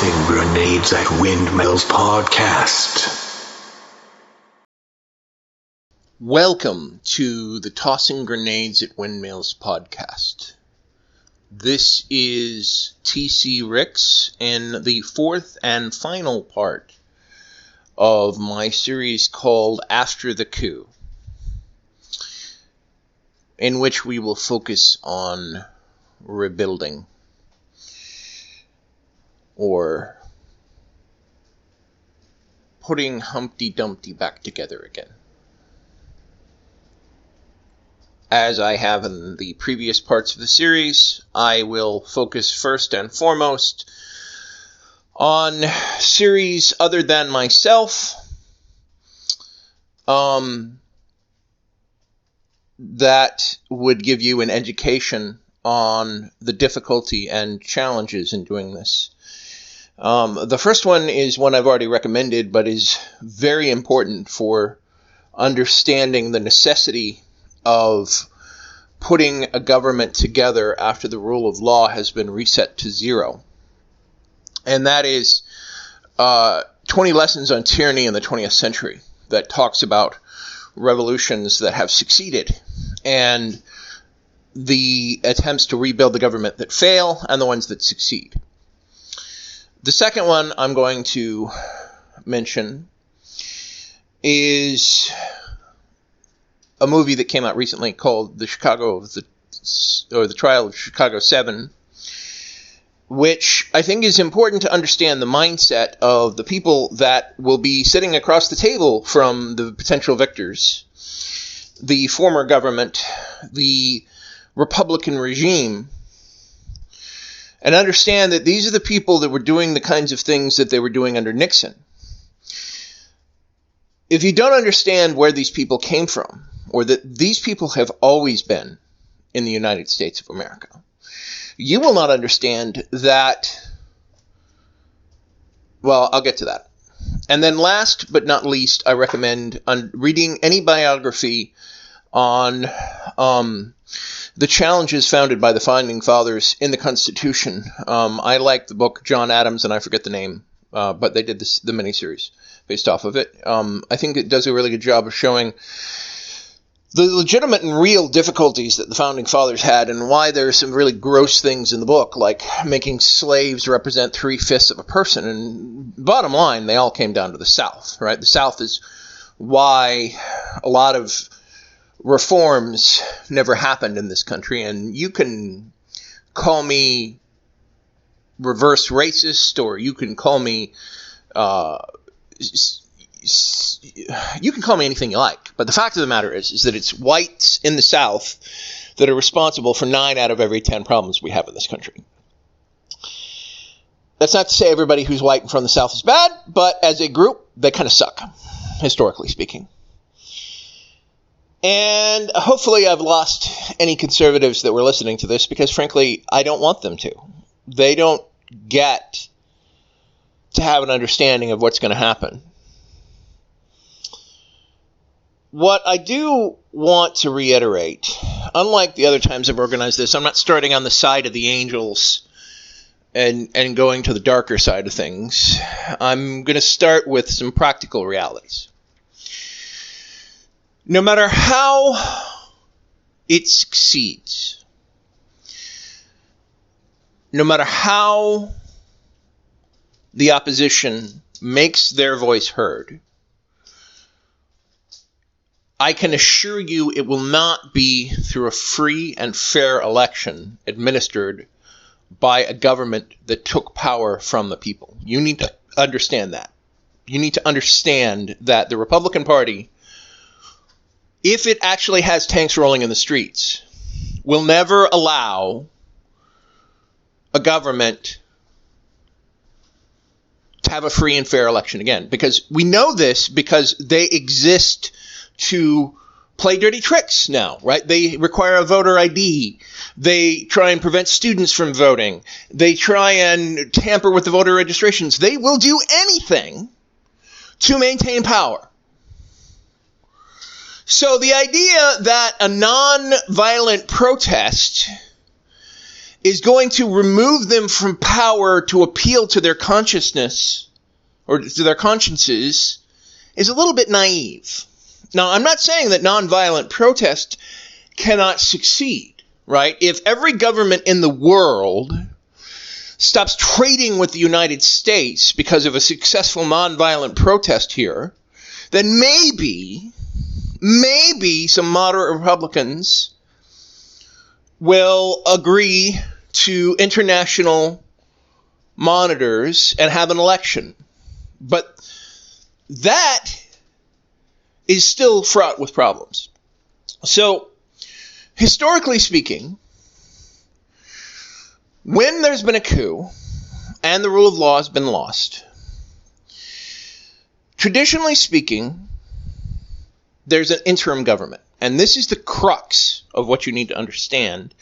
Tossing Grenades at Windmills podcast. Welcome to the Tossing Grenades at Windmills podcast. This is TC Ricks in the fourth and final part of my series called After the Coup, in which we will focus on rebuilding, or putting Humpty Dumpty back together again. As I have in the previous parts of the series, I will focus first and foremost on series other than myself that would give you an education on the difficulty and challenges in doing this. The first one is one I've already recommended, but is very important for understanding the necessity of putting a government together after the rule of law has been reset to zero. And that is 20 Lessons on Tyranny in the 20th Century, that talks about revolutions that have succeeded and the attempts to rebuild the government that fail and the ones that succeed. The second one I'm going to mention is a movie that came out recently called The Trial of Chicago 7, which I think is important to understand the mindset of the people that will be sitting across the table from the potential victors, the former government, the Republican regime, and understand that these are the people that were doing the kinds of things that they were doing under Nixon. If you don't understand where these people came from, or that these people have always been in the United States of America, you will not understand that. Well, I'll get to that. And then last but not least, I recommend reading any biography on the challenges founded by the Founding Fathers in the Constitution. I like the book John Adams, and I forget the name, but they did the miniseries based off of it. I think it does a really good job of showing the legitimate and real difficulties that the Founding Fathers had, and why there are some really gross things in the book, like making slaves represent 3/5 of a person. And bottom line, they all came down to the South, right? The South is why a lot of reforms never happened in this country. And you can call me reverse racist, or you can call me anything you like, but the fact of the matter is that it's whites in the South that are responsible for 9 out of every 10 problems we have in this country. That's not to say everybody who's white and from the South is bad, but as a group, they kind of suck, historically speaking. And hopefully I've lost any conservatives that were listening to this, because frankly, I don't want them to. They don't get to have an understanding of what's going to happen. What I do want to reiterate, unlike the other times I've organized this, I'm not starting on the side of the angels and going to the darker side of things. I'm going to start with some practical realities. No matter how it succeeds, no matter how the opposition makes their voice heard, I can assure you it will not be through a free and fair election administered by a government that took power from the people. You need to understand that. You need to understand that the Republican Party, if it actually has tanks rolling in the streets, will never allow a government to have a free and fair election again. Because we know this because they exist to play dirty tricks now, right? They require a voter ID. They try and prevent students from voting. They try and tamper with the voter registrations. They will do anything to maintain power. So the idea that a non-violent protest is going to remove them from power to appeal to their consciousness or to their consciences is a little bit naive. Now, I'm not saying that nonviolent protest cannot succeed, right? If every government in the world stops trading with the United States because of a successful nonviolent protest here, then maybe some moderate Republicans will agree to international monitors and have an election. But that is still fraught with problems. So, historically speaking, when there's been a coup and the rule of law has been lost, traditionally speaking, there's an interim government. And this is the crux of what you need to understand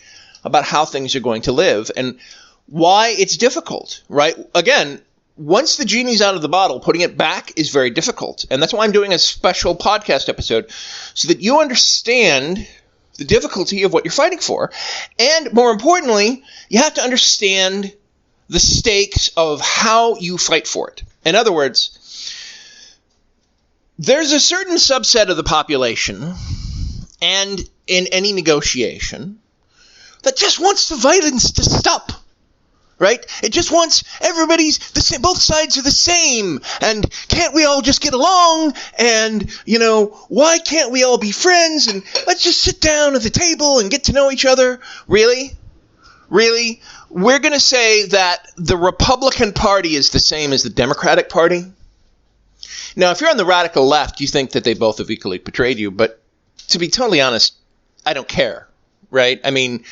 about how things are going to live and why it's difficult, right? Again, once the genie's out of the bottle, putting it back is very difficult. And that's why I'm doing a special podcast episode so that you understand the difficulty of what you're fighting for. And more importantly, you have to understand the stakes of how you fight for it. In other words, there's a certain subset of the population, and in any negotiation, that just wants the violence to stop. Right? It just wants everybody's the same, both sides are the same, and can't we all just get along? And, why can't we all be friends? And let's just sit down at the table and get to know each other. Really? Really? We're going to say that the Republican Party is the same as the Democratic Party? Now, if you're on the radical left, you think that they both have equally betrayed you, but to be totally honest, I don't care. Right? I mean,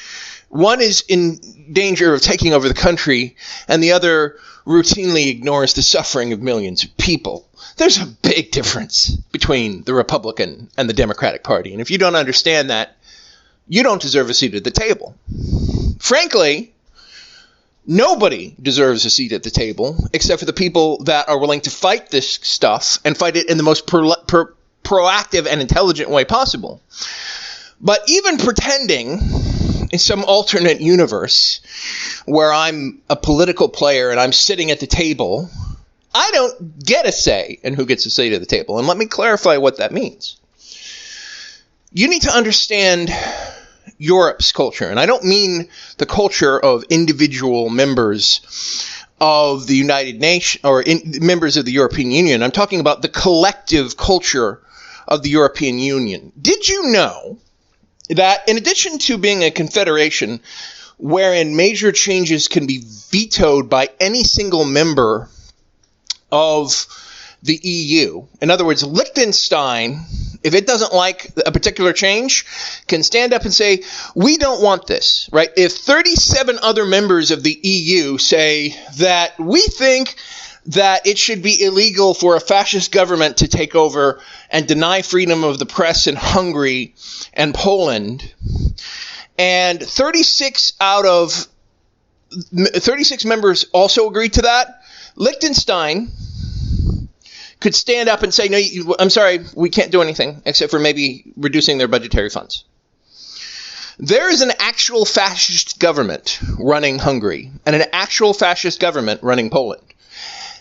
one is in danger of taking over the country, and the other routinely ignores the suffering of millions of people. There's a big difference between the Republican and the Democratic Party, and if you don't understand that, you don't deserve a seat at the table. Frankly, nobody deserves a seat at the table except for the people that are willing to fight this stuff and fight it in the most proactive and intelligent way possible. But even pretending in some alternate universe where I'm a political player and I'm sitting at the table, I don't get a say in who gets a seat at the table. And let me clarify what that means. You need to understand Europe's culture. And I don't mean the culture of individual members of the United Nations or members of the European Union. I'm talking about the collective culture of the European Union. Did you know that in addition to being a confederation wherein major changes can be vetoed by any single member of the EU, in other words, Liechtenstein, if it doesn't like a particular change, can stand up and say, we don't want this, right? If 37 other members of the EU say that we think that it should be illegal for a fascist government to take over and deny freedom of the press in Hungary and Poland, and 36 members also agreed to that, Liechtenstein could stand up and say, no, I'm sorry, we can't do anything except for maybe reducing their budgetary funds. There is an actual fascist government running Hungary and an actual fascist government running Poland.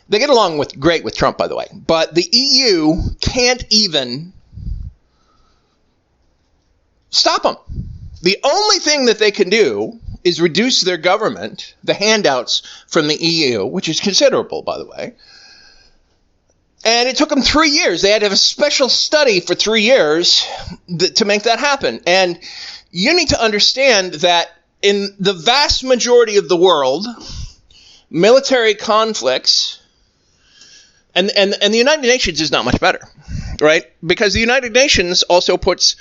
They get along great with Trump, by the way. But the EU can't even stop them. The only thing that they can do is reduce their government, the handouts from the EU, which is considerable, by the way. And it took them 3 years. They had to have a special study for 3 years to make that happen. And you need to understand that in the vast majority of the world, military conflicts, and the United Nations is not much better, right? Because the United Nations also puts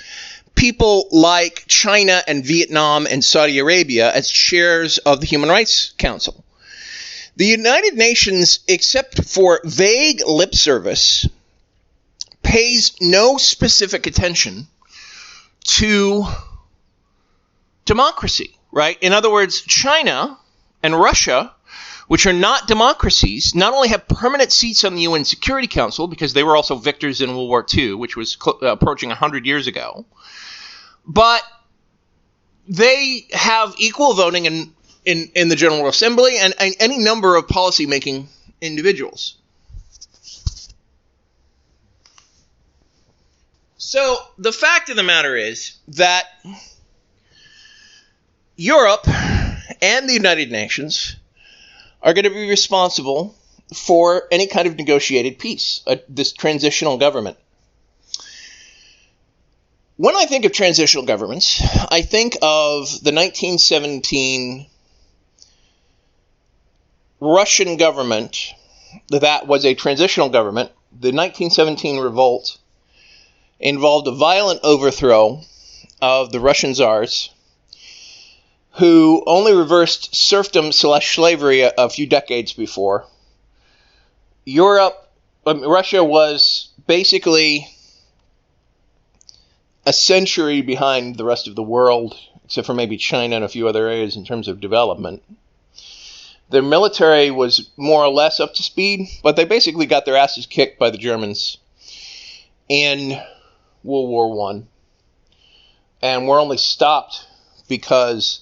people like China and Vietnam and Saudi Arabia as chairs of the Human Rights Council. The United Nations, except for vague lip service, pays no specific attention to democracy, right? In other words, China and Russia, which are not democracies, not only have permanent seats on the UN Security Council, because they were also victors in World War II, which was approaching 100 years ago, but they have equal voting in the General Assembly and any number of policy-making individuals. So the fact of the matter is that Europe and the United Nations are going to be responsible for any kind of negotiated peace, this transitional government. When I think of transitional governments, I think of the 1917 Russian government that was a transitional government. The 1917 revolt involved a violent overthrow of the Russian czars, who only reversed serfdom/slavery a few decades before. Russia was basically a century behind the rest of the world, except for maybe China and a few other areas in terms of development. Their military was more or less up to speed, but they basically got their asses kicked by the Germans in World War I, and were only stopped because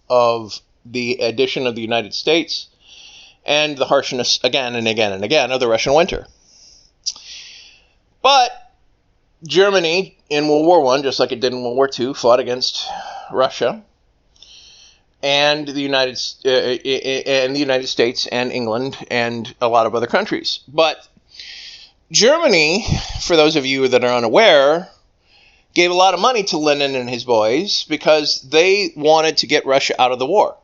of the addition of the United States and the harshness again and again and again of the Russian winter. But Germany in World War I, just like it did in World War II, fought against Russia and the United States and England and a lot of other countries. But Germany, for those of you that are unaware, gave a lot of money to Lenin and his boys because they wanted to get Russia out of the war.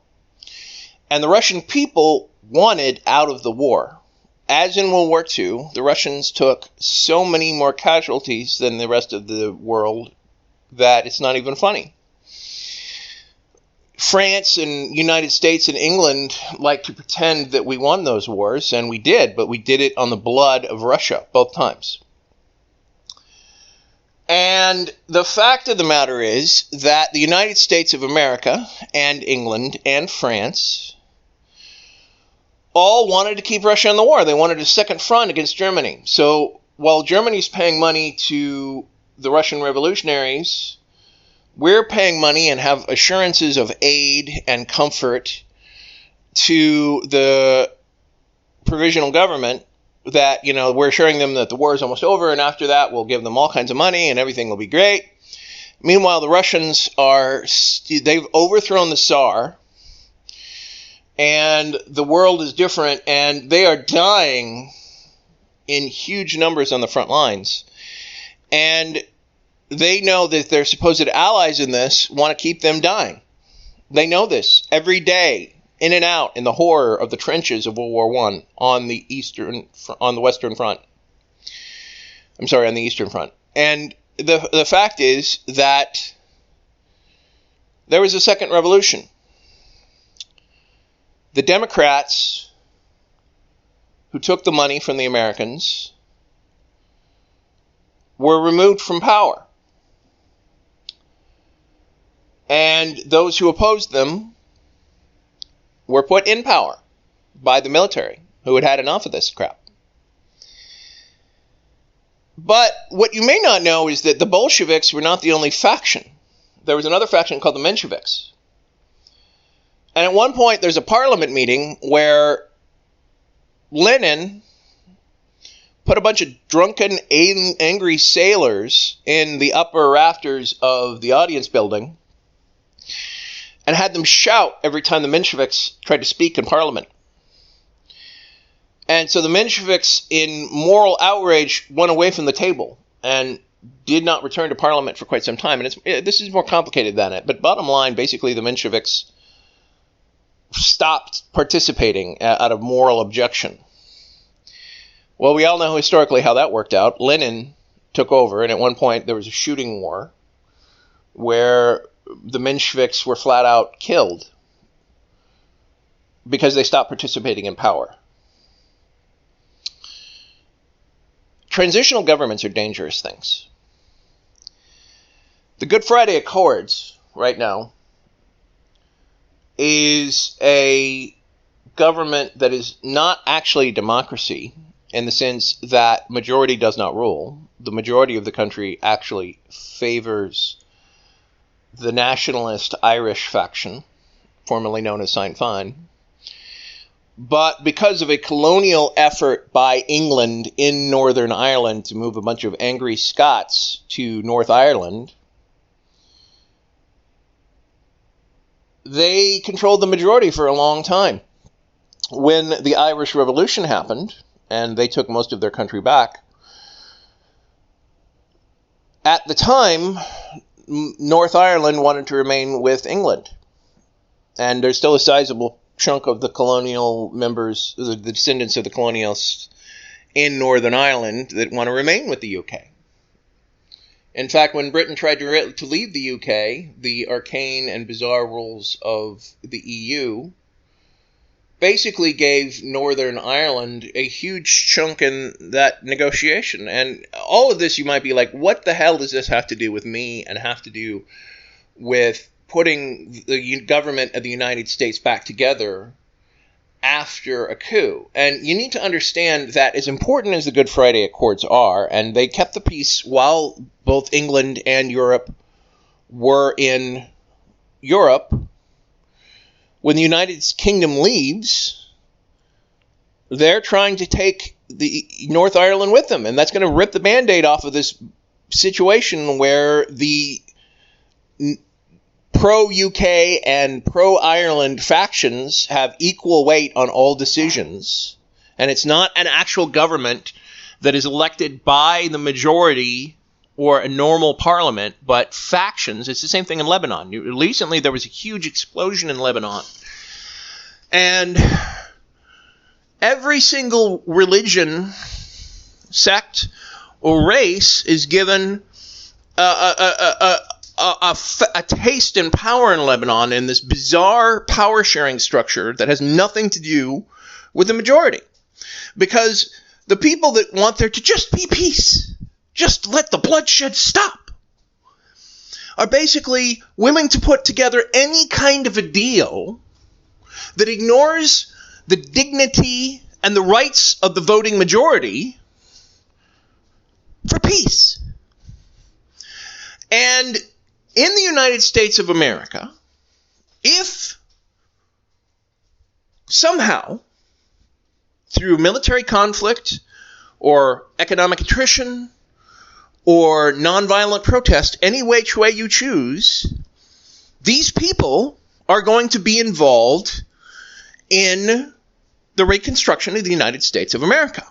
And the Russian people wanted out of the war. As in World War II, the Russians took so many more casualties than the rest of the world that it's not even funny. France and United States and England like to pretend that we won those wars, and we did, but we did it on the blood of Russia both times. And the fact of the matter is that the United States of America and England and France all wanted to keep Russia in the war. They wanted a second front against Germany. So while Germany's paying money to the Russian revolutionaries, we're paying money and have assurances of aid and comfort to the provisional government that, we're assuring them that the war is almost over, and after that we'll give them all kinds of money and everything will be great. Meanwhile, the Russians they've overthrown the Tsar, and the world is different, and they are dying in huge numbers on the front lines. And they know that their supposed allies in this want to keep them dying. They know this every day, in and out, in the horror of the trenches of World War I on the Western Front. I'm sorry, on the Eastern Front. And the fact is that there was a second revolution. The Democrats, who took the money from the Americans, were removed from power. And those who opposed them were put in power by the military, who had had enough of this crap. But what you may not know is that the Bolsheviks were not the only faction. There was another faction called the Mensheviks. And at one point, there's a parliament meeting where Lenin put a bunch of drunken, angry sailors in the upper rafters of the audience building and had them shout every time the Mensheviks tried to speak in Parliament. And so the Mensheviks, in moral outrage, went away from the table and did not return to Parliament for quite some time. And this is more complicated than it. But bottom line, basically the Mensheviks stopped participating out of moral objection. Well, we all know historically how that worked out. Lenin took over, and at one point there was a shooting war where the Mensheviks were flat out killed because they stopped participating in power. Transitional governments are dangerous things. The Good Friday Accords right now is a government that is not actually democracy in the sense that majority does not rule. The majority of the country actually favors the nationalist Irish faction, formerly known as Sinn Féin. But because of a colonial effort by England in Northern Ireland to move a bunch of angry Scots to North Ireland, they controlled the majority for a long time. When the Irish Revolution happened, and they took most of their country back, at the time, North Ireland wanted to remain with England. And there's still a sizable chunk of the colonial members, the descendants of the colonialists in Northern Ireland that want to remain with the UK. In fact, when Britain tried to leave the UK, the arcane and bizarre rules of the EU basically gave Northern Ireland a huge chunk in that negotiation. And all of this, you might be like, what the hell does this have to do with me and have to do with putting the government of the United States back together after a coup? And you need to understand that as important as the Good Friday Accords are, and they kept the peace while both England and Europe were in Europe, when the United Kingdom leaves, they're trying to take the North Ireland with them. And that's going to rip the Band-Aid off of this situation where the pro-UK and pro-Ireland factions have equal weight on all decisions. And it's not an actual government that is elected by the majority or a normal parliament, but factions. It's the same thing in Lebanon. Recently, there was a huge explosion in Lebanon. And every single religion, sect, or race is given a taste and power in Lebanon in this bizarre power-sharing structure that has nothing to do with the majority. Because the people that want there to just be peace, just let the bloodshed stop, are basically willing to put together any kind of a deal that ignores the dignity and the rights of the voting majority for peace. And in the United States of America, if somehow, through military conflict or economic attrition or nonviolent protest, any which way you choose, these people are going to be involved in the reconstruction of the United States of America.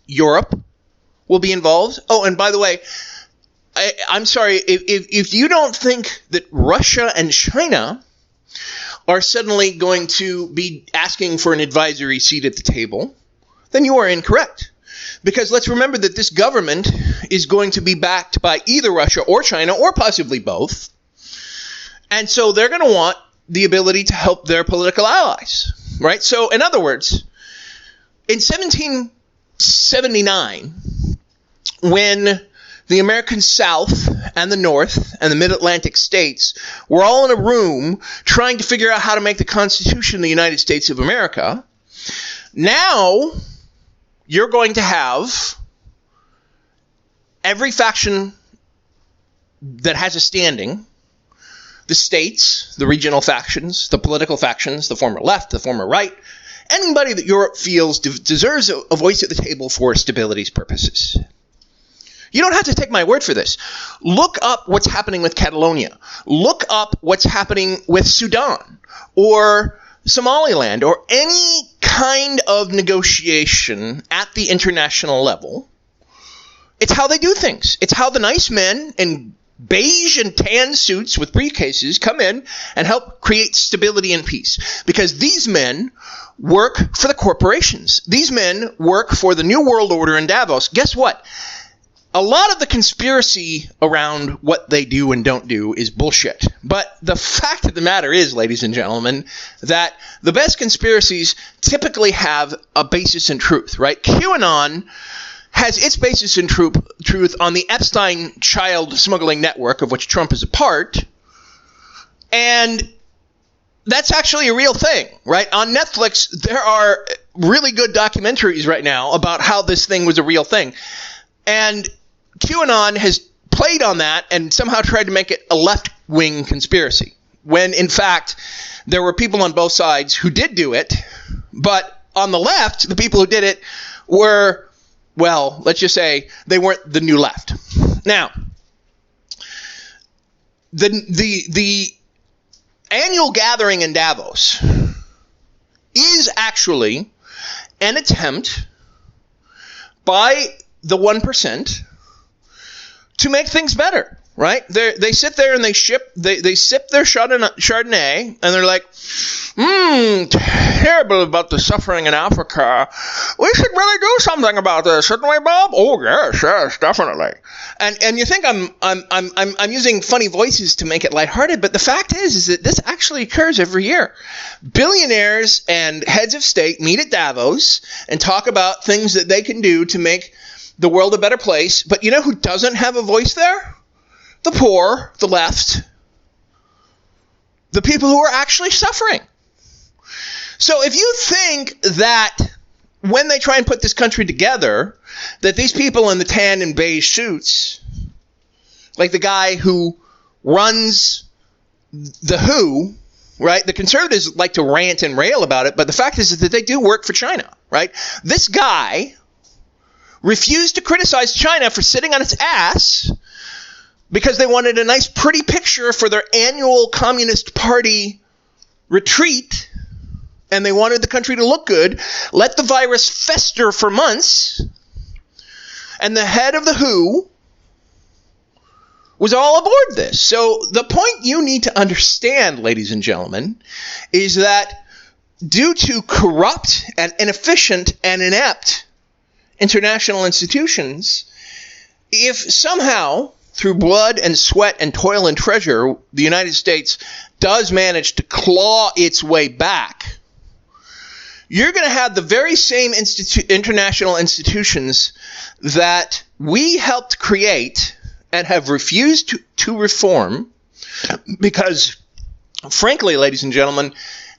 Europe will be involved. Oh, and by the way, I'm sorry, if you don't think that Russia and China are suddenly going to be asking for an advisory seat at the table, then you are incorrect. Because let's remember that this government is going to be backed by either Russia or China, or possibly both. And so they're going to want the ability to help their political allies, right? So, in other words, in 1779, when the American South and the North and the Mid-Atlantic states were all in a room trying to figure out how to make the Constitution of the United States of America, now you're going to have every faction that has a standing, the states, the regional factions, the political factions, the former left, the former right, anybody that Europe feels deserves a voice at the table for stability's purposes. You don't have to take my word for this. Look up what's happening with Catalonia. Look up what's happening with Sudan or Somaliland or any kind of negotiation at the international level. It's how they do things. It's how the nice men in beige and tan suits with briefcases come in and help create stability and peace. Because these men work for the corporations. These men work for the New World Order in Davos. Guess what? A lot of the conspiracy around what they do and don't do is bullshit. But the fact of the matter is, ladies and gentlemen, that the best conspiracies typically have a basis in truth, right? QAnon has its basis in truth on the Epstein child smuggling network, of which Trump is a part. And that's actually a real thing, right? On Netflix, there are really good documentaries right now about how this thing was a real thing. And QAnon has played on that and somehow tried to make it a left-wing conspiracy. when in fact there were people on both sides who did do it, but on the left, the people who did it were, well, let's just say they weren't the new left. Now, the annual gathering in Davos is actually an attempt by the 1% to make things better, right? They sit there and they sip their Chardonnay, and they're like, terrible about the suffering in Africa. We should really do something about this, shouldn't we, Bob? Oh, yes, definitely. And you think I'm using funny voices to make it lighthearted, but the fact is that this actually occurs every year. Billionaires and heads of state meet at Davos and talk about things that they can do to make the world a better place. But you know who doesn't have a voice there? The poor, the left, the people who are actually suffering. So if you think that when they try and put this country together, that these people in the tan and beige suits, like the guy who runs the WHO, right? The conservatives like to rant and rail about it, but the fact is that they do work for China, right? This guy refused to criticize China for sitting on its ass because they wanted a nice, pretty picture for their annual Communist Party retreat, and they wanted the country to look good, let the virus fester for months, and the head of the WHO was all aboard this. So the point you need to understand, ladies and gentlemen, is that due to corrupt and inefficient and inept international institutions, if somehow, through blood and sweat and toil and treasure, the United States does manage to claw its way back, you're going to have the very same international institutions that we helped create and have refused to reform because, frankly, ladies and gentlemen,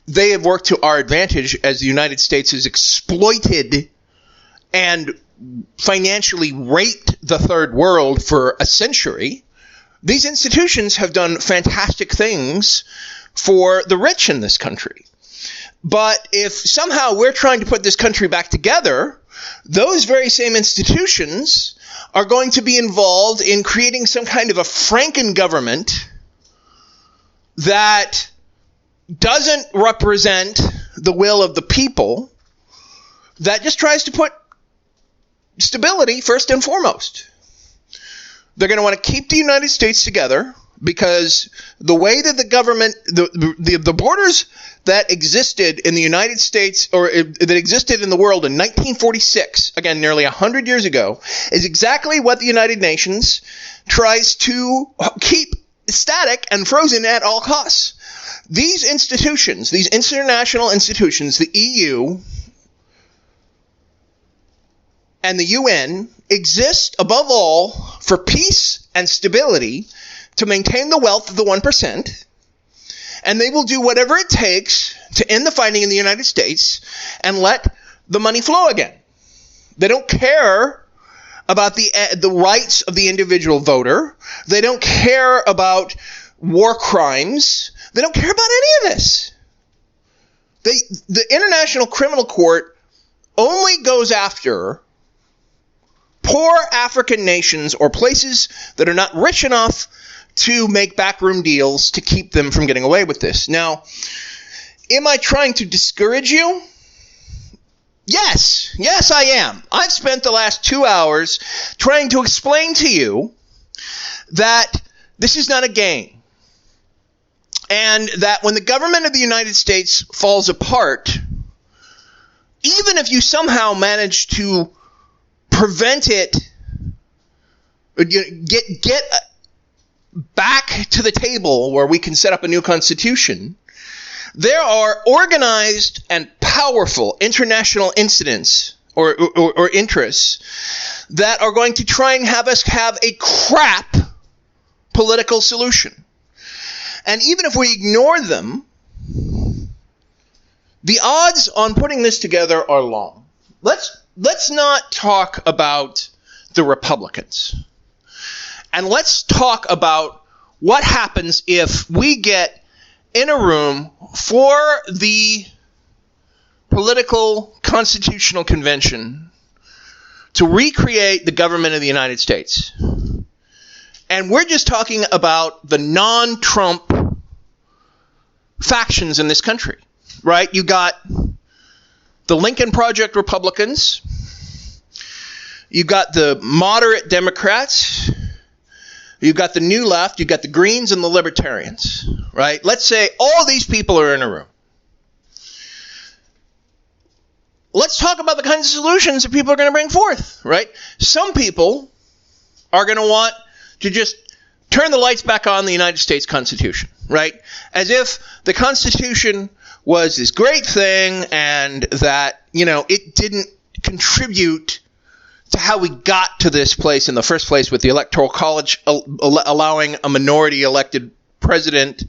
they have worked to our advantage as the United States has exploited and financially raped the third world for a century. These institutions have done fantastic things for the rich in this country. But if somehow we're trying to put this country back together, those very same institutions are going to be involved in creating some kind of a Franken government that doesn't represent the will of the people, that just tries to put stability first and foremost. They're going to want to keep the United States together because the way that the government, the borders that existed in the United States, or that existed in the world in 1946, again, nearly 100 years ago, is exactly what the United Nations tries to keep static and frozen at all costs. These institutions, these international institutions, the EU and the UN, exist above all for peace and stability, to maintain the wealth of the 1%, and they will do whatever it takes to end the fighting in the United States and let the money flow again. They don't care about the rights of the individual voter. They don't care about war crimes. They don't care about any of this. The International Criminal Court only goes after poor African nations or places that are not rich enough to make backroom deals to keep them from getting away with this. Now, am I trying to discourage you? Yes. Yes, I am. I've spent the last 2 hours trying to explain to you that this is not a game. And that when the government of the United States falls apart, even if you somehow manage to prevent it, get back to the table where we can set up a new constitution, there are organized and powerful international incidents or interests that are going to try and have us have a crap political solution. And even if we ignore them, the odds on putting this together are long. Let's not talk about the Republicans. And let's talk about what happens if we get in a room for the political constitutional convention to recreate the government of the United States. And we're just talking about the non-Trump factions in this country, right? You got the Lincoln Project Republicans, you got the moderate Democrats, you've got the New Left, you've got the Greens and the Libertarians, right? Let's say all these people are in a room. Let's talk about the kinds of solutions that people are going to bring forth, right? Some people are going to want to just turn the lights back on the United States Constitution, right? As if the Constitution was this great thing and that, it didn't contribute to how we got to this place in the first place with the Electoral College allowing a minority elected president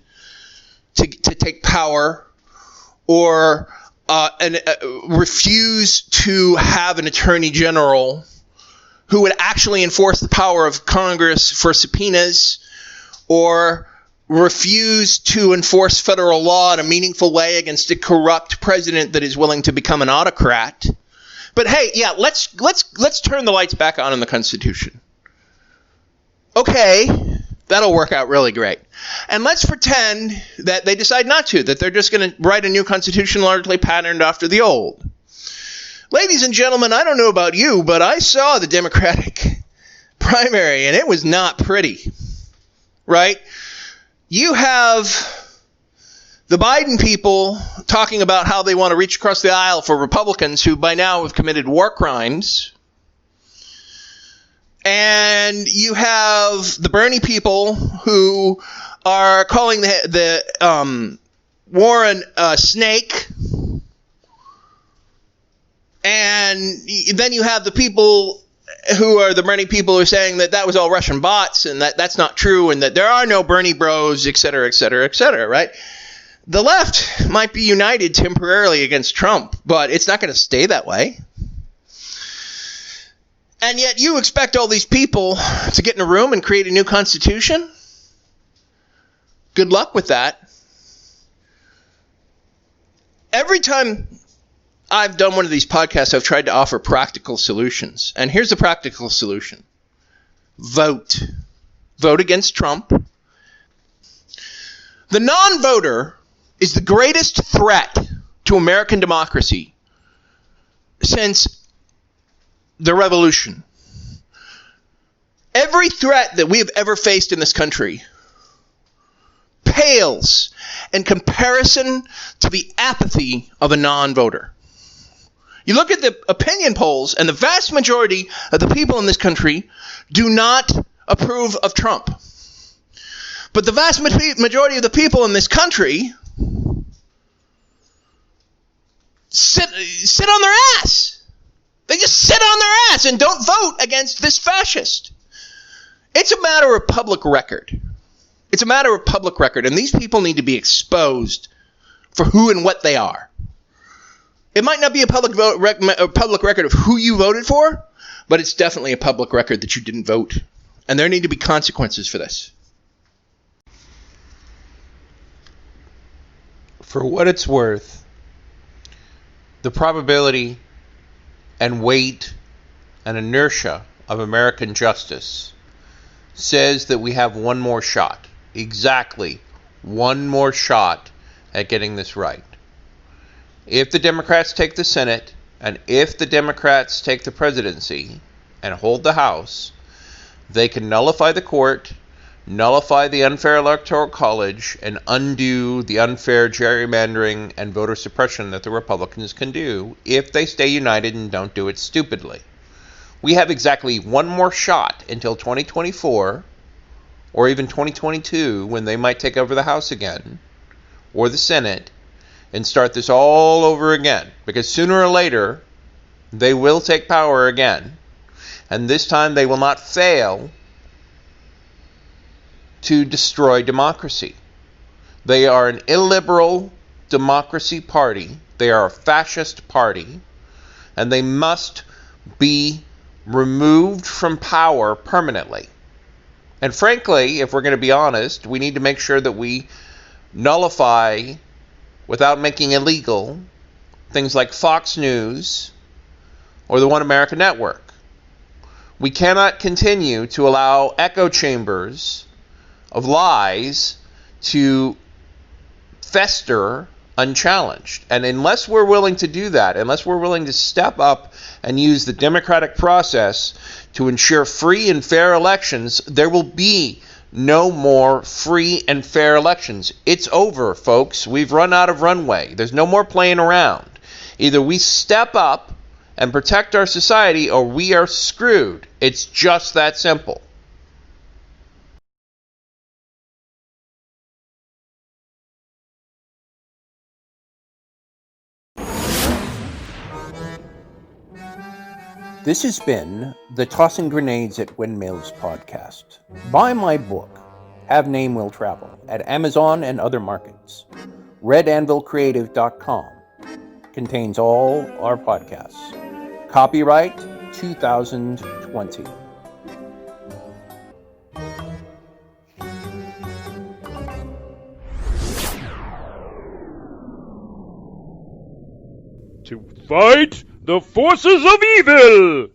to take power, or refuse to have an attorney general who would actually enforce the power of Congress for subpoenas, or refuse to enforce federal law in a meaningful way against a corrupt president that is willing to become an autocrat. But hey, yeah, let's turn the lights back on in the Constitution. Okay, that'll work out really great. And let's pretend that they decide not to, that they're just going to write a new Constitution largely patterned after the old. Ladies and gentlemen, I don't know about you, but I saw the Democratic primary, and it was not pretty, right? You have the Biden people talking about how they want to reach across the aisle for Republicans who by now have committed war crimes. And you have the Bernie people who are calling the Warren a snake. And then you have the people who are the Bernie people who are saying that was all Russian bots and that's not true and that there are no Bernie bros, et cetera, et cetera, et cetera, right? The left might be united temporarily against Trump, but it's not going to stay that way. And yet you expect all these people to get in a room and create a new constitution? Good luck with that. Every time I've done one of these podcasts, I've tried to offer practical solutions. And here's the practical solution. Vote. Vote against Trump. The non-voter is the greatest threat to American democracy since the revolution. Every threat that we have ever faced in this country pales in comparison to the apathy of a non-voter. You look at the opinion polls, and the vast majority of the people in this country do not approve of Trump. But the vast majority of the people in this country sit on their ass. They just sit on their ass and don't vote against this fascist. It's a matter of public record. It's a matter of public record, and these people need to be exposed for who and what they are. It might not be a public record of who you voted for, but it's definitely a public record that you didn't vote. And there need to be consequences for this. For what it's worth, the probability and weight and inertia of American justice says that we have one more shot, exactly one more shot at getting this right. If the Democrats take the Senate, and if the Democrats take the presidency and hold the House, they can nullify the court, nullify the unfair Electoral College, and undo the unfair gerrymandering and voter suppression that the Republicans can do if they stay united and don't do it stupidly. We have exactly one more shot until 2024, or even 2022, when they might take over the House again, or the Senate, and start this all over again. Because sooner or later, they will take power again. And this time they will not fail to destroy democracy. They are an illiberal democracy party. They are a fascist party. And they must be removed from power permanently. And frankly, if we're going to be honest, we need to make sure that we nullify, without making illegal, things like Fox News or the One America Network. We cannot continue to allow echo chambers of lies to fester unchallenged. And unless we're willing to do that, unless we're willing to step up and use the democratic process to ensure free and fair elections, there will be no more free and fair elections. It's over, folks. We've run out of runway. There's no more playing around. Either we step up and protect our society, or we are screwed. It's just that simple. This has been the Tossing Grenades at Windmills podcast. Buy my book, Have Name Will Travel, at Amazon and other markets. RedAnvilCreative.com contains all our podcasts. Copyright 2020. To fight the forces of evil!